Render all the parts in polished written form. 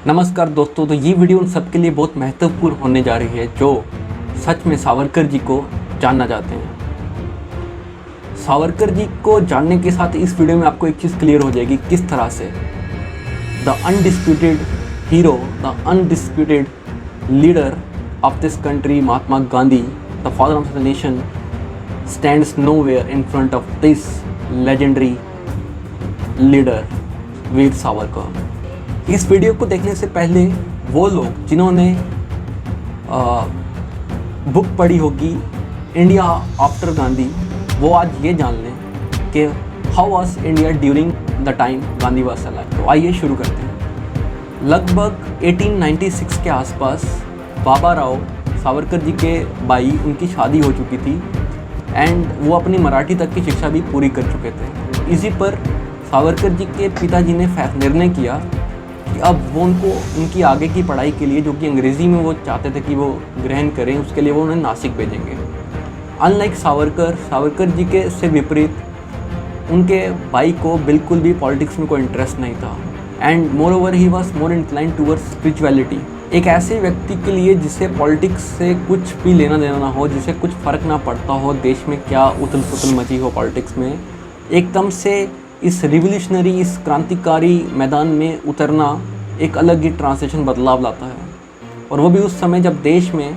नमस्कार दोस्तों, तो ये वीडियो उन सबके लिए बहुत महत्वपूर्ण होने जा रही है जो सच में सावरकर जी को जानना चाहते हैं। सावरकर जी को जानने के साथ इस वीडियो में आपको एक चीज़ क्लियर हो जाएगी किस तरह से the undisputed hero, the undisputed leader of this country Mahatma Gandhi, the father of the nation, stands nowhere in front of this legendary leader Veer Savarkar. इस वीडियो को देखने से पहले वो लोग जिन्होंने बुक पढ़ी होगी इंडिया आफ्टर गांधी, वो आज ये जान लें कि how was India during the time Gandhi was alive. तो आइए शुरू करते हैं। लगभग 1896 के आसपास बाबा राव सावरकर जी के भाई, उनकी शादी हो चुकी थी एंड वो अपनी मराठी तक की शिक्षा भी पूरी कर चुके थे। इसी पर सावरकर जी के पिताजी ने निर्णय किया कि अब वो उनकी आगे की पढ़ाई के लिए, जो कि अंग्रेज़ी में वो चाहते थे कि वो ग्रहण करें, उसके लिए वो उन्हें नासिक भेजेंगे। अनलाइक सावरकर जी के से विपरीत उनके भाई को बिल्कुल भी पॉलिटिक्स में कोई इंटरेस्ट नहीं था and more over he was more incline towards spirituality. एक ऐसे व्यक्ति के लिए जिसे पॉलिटिक्स से कुछ भी लेना देना ना हो, जिसे कुछ फ़र्क ना पड़ता हो देश में क्या उथल पुथल मची हो पॉलिटिक्स में, एकदम से इस रिवोल्यूशनरी, इस क्रांतिकारी मैदान में उतरना एक अलग ही ट्रांजिशन बदलाव लाता है। और वो भी उस समय जब देश में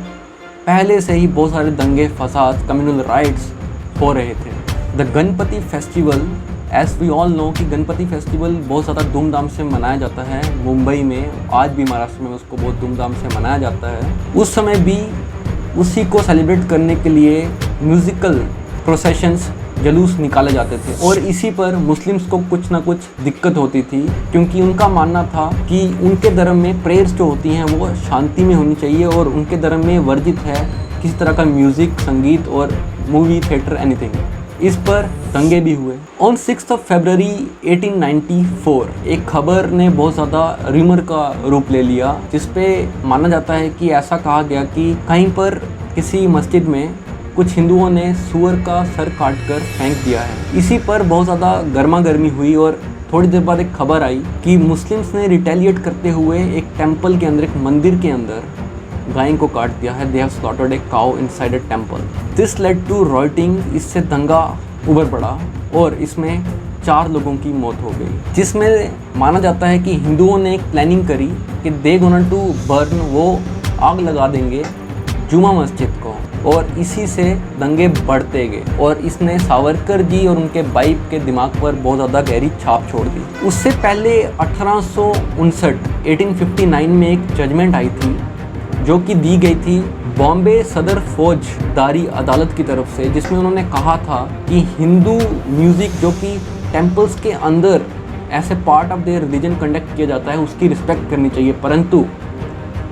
पहले से ही बहुत सारे दंगे फसाद, कम्युनल राइट्स हो रहे थे। The Ganpati festival, as we all know कि गणपति फेस्टिवल बहुत ज़्यादा धूमधाम से मनाया जाता है मुंबई में, आज भी महाराष्ट्र में उसको बहुत धूमधाम से मनाया जाता है। उस समय भी उसी को सेलिब्रेट करने के लिए म्यूज़िकल प्रोसेशंस, जलूस निकाले जाते थे और इसी पर मुस्लिम्स को कुछ ना कुछ दिक्कत होती थी, क्योंकि उनका मानना था कि उनके धर्म में प्रेयर्स जो होती हैं वो शांति में होनी चाहिए और उनके धर्म में वर्जित है किसी तरह का म्यूज़िक, संगीत और मूवी, थिएटर, एनीथिंग। इस पर दंगे भी हुए। ऑन 6 फरवरी 1894 एक खबर ने बहुत ज़्यादा र्यूमर का रूप ले लिया, जिसपे माना जाता है कि ऐसा कहा गया कि कहीं पर किसी मस्जिद में कुछ हिंदुओं ने सूअर का सर काटकर फेंक दिया है। इसी पर बहुत ज़्यादा गर्मा गर्मी हुई और थोड़ी देर बाद एक खबर आई कि मुस्लिम्स ने रिटेलिएट करते हुए एक टेंपल के अंदर, एक मंदिर के अंदर गाय को काट दिया है। They have slaughtered a cow inside a temple. This led to rioting. इससे दंगा उभर पड़ा और इसमें 4 लोगों की मौत हो गई, जिसमें माना जाता है कि हिंदुओं ने एक प्लानिंग करी कि दे गोना टू बर्न, वो आग लगा देंगे जुमा मस्जिद को, और इसी से दंगे बढ़ते गए और इसने सावरकर जी और उनके भाई के दिमाग पर बहुत ज़्यादा गहरी छाप छोड़ दी। उससे पहले 1859 में एक जजमेंट आई थी जो कि दी गई थी बॉम्बे सदर फौजदारी अदालत की तरफ से, जिसमें उन्होंने कहा था कि हिंदू म्यूज़िक जो कि टेम्पल्स के अंदर ऐसे part of their religion conduct किया जाता है, उसकी रिस्पेक्ट करनी चाहिए। परंतु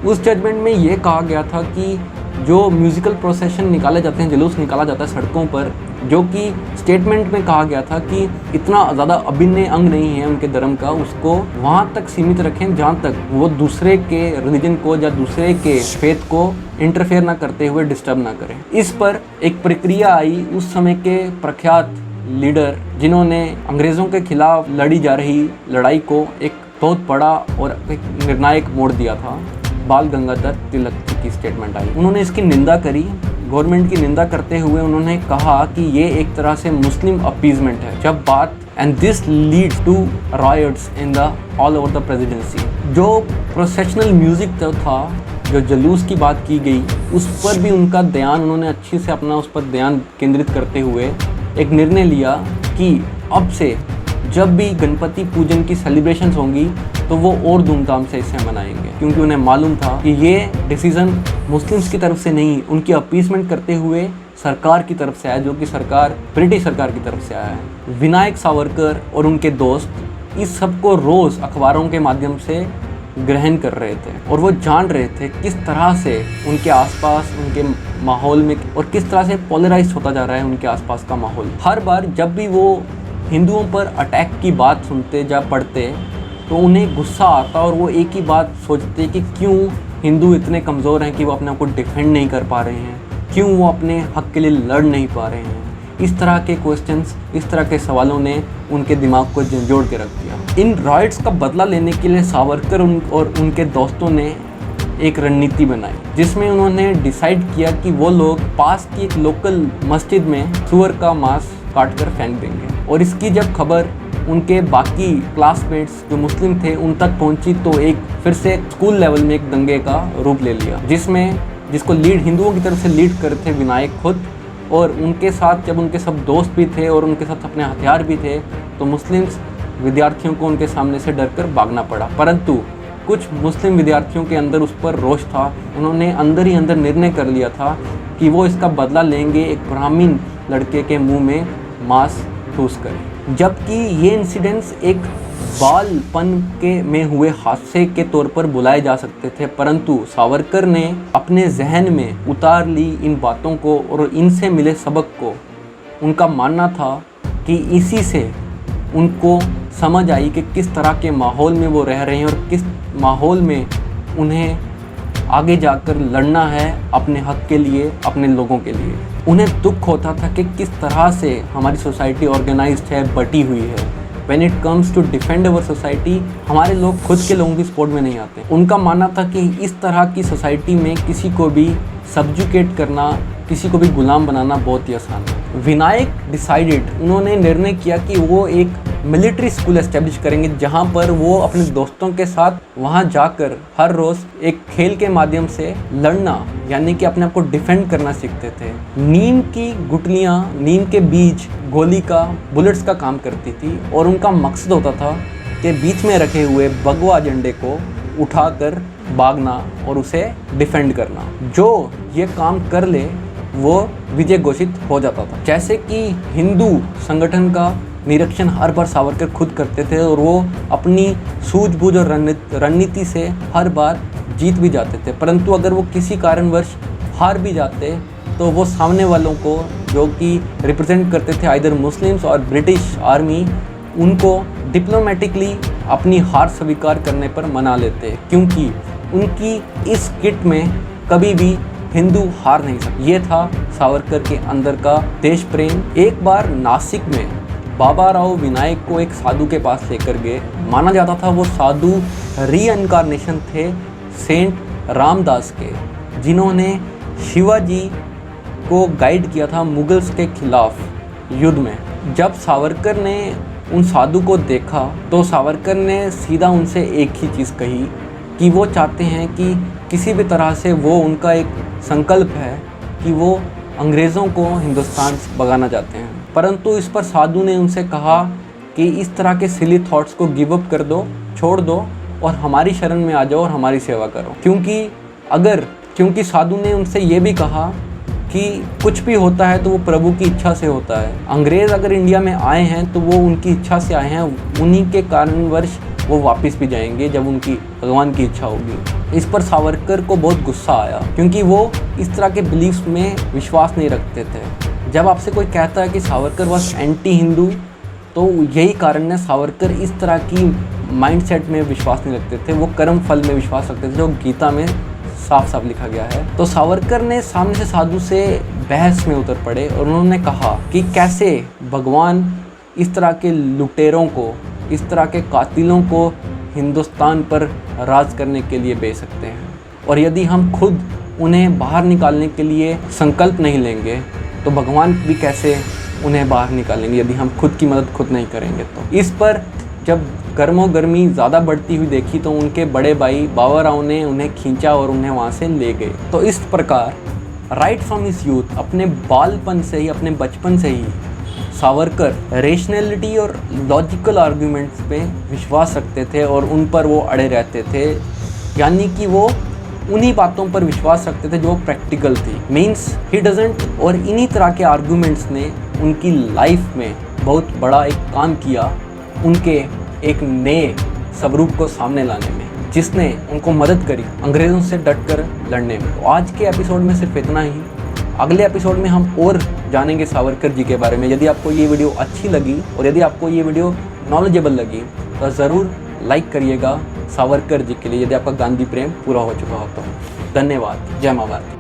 उस जजमेंट में ये कहा गया था कि जो म्यूज़िकल प्रोसेशन निकाले जाते हैं, जुलूस निकाला जाता है सड़कों पर, जो कि स्टेटमेंट में कहा गया था कि इतना ज़्यादा अभिन्न अंग नहीं है उनके धर्म का, उसको वहाँ तक सीमित रखें जहाँ तक वो दूसरे के रिलीजन को या दूसरे के फेथ को इंटरफेयर ना करते हुए डिस्टर्ब ना करें। इस पर एक प्रक्रिया आई। उस समय के प्रख्यात लीडर जिन्होंने अंग्रेज़ों के खिलाफ लड़ी जा रही लड़ाई को एक बहुत बड़ा और एक निर्णायक मोड़ दिया था, बाल गंगाधर तिलक की स्टेटमेंट आई। उन्होंने इसकी निंदा करी, गवर्नमेंट की निंदा करते हुए उन्होंने कहा कि ये एक तरह से मुस्लिम अपीजमेंट है। जब बात and this leads to riots in the all over the presidency. जो प्रोसेशनल म्यूज़िक जो था, जो जलूस की बात की गई, उस पर भी उनका ध्यान, उन्होंने अच्छे से अपना उस पर ध्यान केंद्रित करते हुए एक निर्णय लिया कि अब से जब भी गणपति पूजन की सेलिब्रेशंस होंगी तो वो और धूमधाम से इसे मनाएंगे, क्योंकि उन्हें मालूम था कि ये डिसीज़न मुस्लिम्स की तरफ से नहीं, उनकी अपीसमेंट करते हुए सरकार की तरफ से आया, जो कि सरकार ब्रिटिश सरकार की तरफ से आया है। विनायक सावरकर और उनके दोस्त इस सब को रोज़ अखबारों के माध्यम से ग्रहण कर रहे थे और वो जान रहे थे किस तरह से उनके आसपास, उनके माहौल में, और किस तरह से पोलराइज होता जा रहा है उनके आसपास का माहौल। हर बार जब भी वो हिंदुओं पर अटैक की बात सुनते या पढ़ते तो उन्हें गुस्सा आता और वो एक ही बात सोचते कि क्यों हिंदू इतने कमज़ोर हैं कि वो अपने आप को डिफेंड नहीं कर पा रहे हैं, क्यों वो अपने हक के लिए लड़ नहीं पा रहे हैं, इस तरह के क्वेश्चंस, इस तरह के सवालों ने उनके दिमाग को झंझोड़ के रख दिया। इन रॉयट्स का बदला लेने के लिए सावरकर और उनके दोस्तों ने एक रणनीति बनाई, जिसमें उन्होंने डिसाइड किया कि वो लोग पास की एक लोकल मस्जिद में सुअर का मांस काट कर फेंक देंगे। और इसकी जब खबर उनके बाकी क्लासमेट्स जो मुस्लिम थे उन तक पहुंची तो एक फिर से स्कूल लेवल में एक दंगे का रूप ले लिया, जिसको लीड हिंदुओं की तरफ से लीड कर थे विनायक खुद, और उनके साथ जब उनके सब दोस्त भी थे और उनके साथ अपने हथियार भी थे, तो मुस्लिम्स विद्यार्थियों को उनके सामने से डरकर भागना पड़ा। परंतु कुछ मुस्लिम विद्यार्थियों के अंदर उस पर रोष था। उन्होंने अंदर ही अंदर निर्णय कर लिया था कि वो इसका बदला लेंगे, एक ब्राह्मण लड़के के मुंह में मांस ठूस कर। जबकि ये इंसिडेंट्स एक बालपन में हुए हादसे के तौर पर बुलाए जा सकते थे, परंतु सावरकर ने अपने जहन में उतार ली इन बातों को और इनसे मिले सबक को। उनका मानना था कि इसी से उनको समझ आई कि किस तरह के माहौल में वो रह रहे हैं और किस माहौल में उन्हें आगे जाकर लड़ना है अपने हक के लिए, अपने लोगों के लिए। उन्हें दुख होता था कि किस तरह से हमारी सोसाइटी ऑर्गेनाइज्ड है, बटी हुई है। When it comes to defend our society, हमारे लोग खुद के लोगों की सपोर्ट में नहीं आते। उनका मानना था कि इस तरह की सोसाइटी में किसी को भी सब्जुकेट करना, किसी को भी गुलाम बनाना बहुत ही आसान है। विनायक डिसाइडेड, उन्होंने निर्णय किया कि वो एक मिलिट्री स्कूल एस्टेब्लिश करेंगे, जहाँ पर वो अपने दोस्तों के साथ वहाँ जाकर हर रोज़ एक खेल के माध्यम से लड़ना, यानी कि अपने आप को डिफेंड करना सीखते थे। नीम की गुठलियाँ, नीम के बीज गोली का, बुलेट्स का काम करती थी और उनका मकसद होता था कि बीच में रखे हुए भगवा झंडे को उठाकर भागना और उसे डिफेंड करना। जो ये काम कर ले वो विजय घोषित हो जाता था। जैसे कि हिंदू संगठन का निरीक्षण हर बार सावरकर खुद करते थे और वो अपनी सूझबूझ और रणनीति से हर बार जीत भी जाते थे। परंतु अगर वो किसी कारणवश हार भी जाते तो वो सामने वालों को, जो कि रिप्रेजेंट करते थे आइदर मुस्लिम्स और ब्रिटिश आर्मी, उनको डिप्लोमेटिकली अपनी हार स्वीकार करने पर मना लेते, क्योंकि उनकी इस किट में कभी भी हिंदू हार नहीं सकते। ये था सावरकर के अंदर का देश प्रेम। एक बार नासिक में बाबा राव विनायक को एक साधु के पास लेकर गए। माना जाता था वो साधु रीइनकार्नेशन थे सेंट रामदास के, जिन्होंने शिवाजी को गाइड किया था मुगल्स के खिलाफ युद्ध में। जब सावरकर ने उन साधु को देखा तो सावरकर ने सीधा उनसे एक ही चीज़ कही कि वो चाहते हैं कि किसी भी तरह से, वो उनका एक संकल्प है कि वो अंग्रेज़ों को हिंदुस्तान से भगाना चाहते हैं। परंतु इस पर साधु ने उनसे कहा कि इस तरह के सिली थॉट्स को गिव अप कर दो, छोड़ दो और हमारी शरण में आ जाओ और हमारी सेवा करो। क्योंकि साधु ने उनसे ये भी कहा कि कुछ भी होता है तो वो प्रभु की इच्छा से होता है। अंग्रेज़ अगर इंडिया में आए हैं तो वो उनकी इच्छा से आए हैं, उन्हीं के कारणवश वो वापस भी जाएंगे जब उनकी भगवान की इच्छा होगी। इस पर सावरकर को बहुत गुस्सा आया, क्योंकि वो इस तरह के बिलीफ्स में विश्वास नहीं रखते थे। जब आपसे कोई कहता है कि सावरकर वॉज एंटी हिंदू, तो यही कारण है सावरकर इस तरह की माइंडसेट में विश्वास नहीं रखते थे। वो कर्म फल में विश्वास रखते थे, जो गीता में साफ साफ लिखा गया है। तो सावरकर ने सामने से साधु से बहस में उतर पड़े और उन्होंने कहा कि कैसे भगवान इस तरह के लुटेरों को, इस तरह के कातिलों को हिंदुस्तान पर राज करने के लिए भेज सकते हैं, और यदि हम खुद उन्हें बाहर निकालने के लिए संकल्प नहीं लेंगे तो भगवान भी कैसे उन्हें बाहर निकालेंगे यदि हम खुद की मदद खुद नहीं करेंगे। तो इस पर जब गर्मी ज़्यादा बढ़ती हुई देखी तो उनके बड़े भाई बाबा राव ने उन्हें खींचा और उन्हें वहाँ से ले गए। तो इस प्रकार राइट फ्रॉम हिज यूथ, अपने बालपन से ही, अपने बचपन से ही सावरकर रेशनैलिटी और लॉजिकल आर्ग्यूमेंट्स पे विश्वास रखते थे और उन पर वो अड़े रहते थे। यानी कि वो उन्हीं बातों पर विश्वास रखते थे जो प्रैक्टिकल थी। मीन्स ही डजंट, और इन्हीं तरह के आर्ग्यूमेंट्स ने उनकी लाइफ में बहुत बड़ा एक काम किया, उनके एक नए स्वरूप को सामने लाने में, जिसने उनको मदद करी अंग्रेज़ों से डटकर लड़ने में। तो आज के एपिसोड में सिर्फ इतना ही। अगले एपिसोड में हम और जानेंगे सावरकर जी के बारे में। यदि आपको ये वीडियो अच्छी लगी और यदि आपको ये वीडियो नॉलेजेबल लगी तो ज़रूर लाइक करिएगा सावरकर जी के लिए, यदि आपका गांधी प्रेम पूरा हो चुका हो तो। धन्यवाद। जय मां भारती।